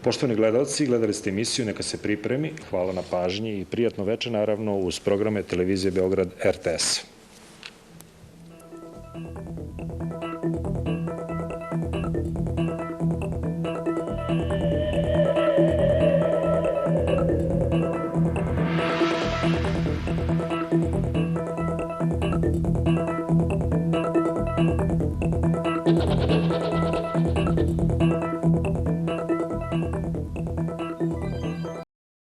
Poštovani gledalci, gledali ste emisiju Neka se pripremi. Hvala na pažnji i prijatno večer, naravno, uz programe Televizije Beograd RTS.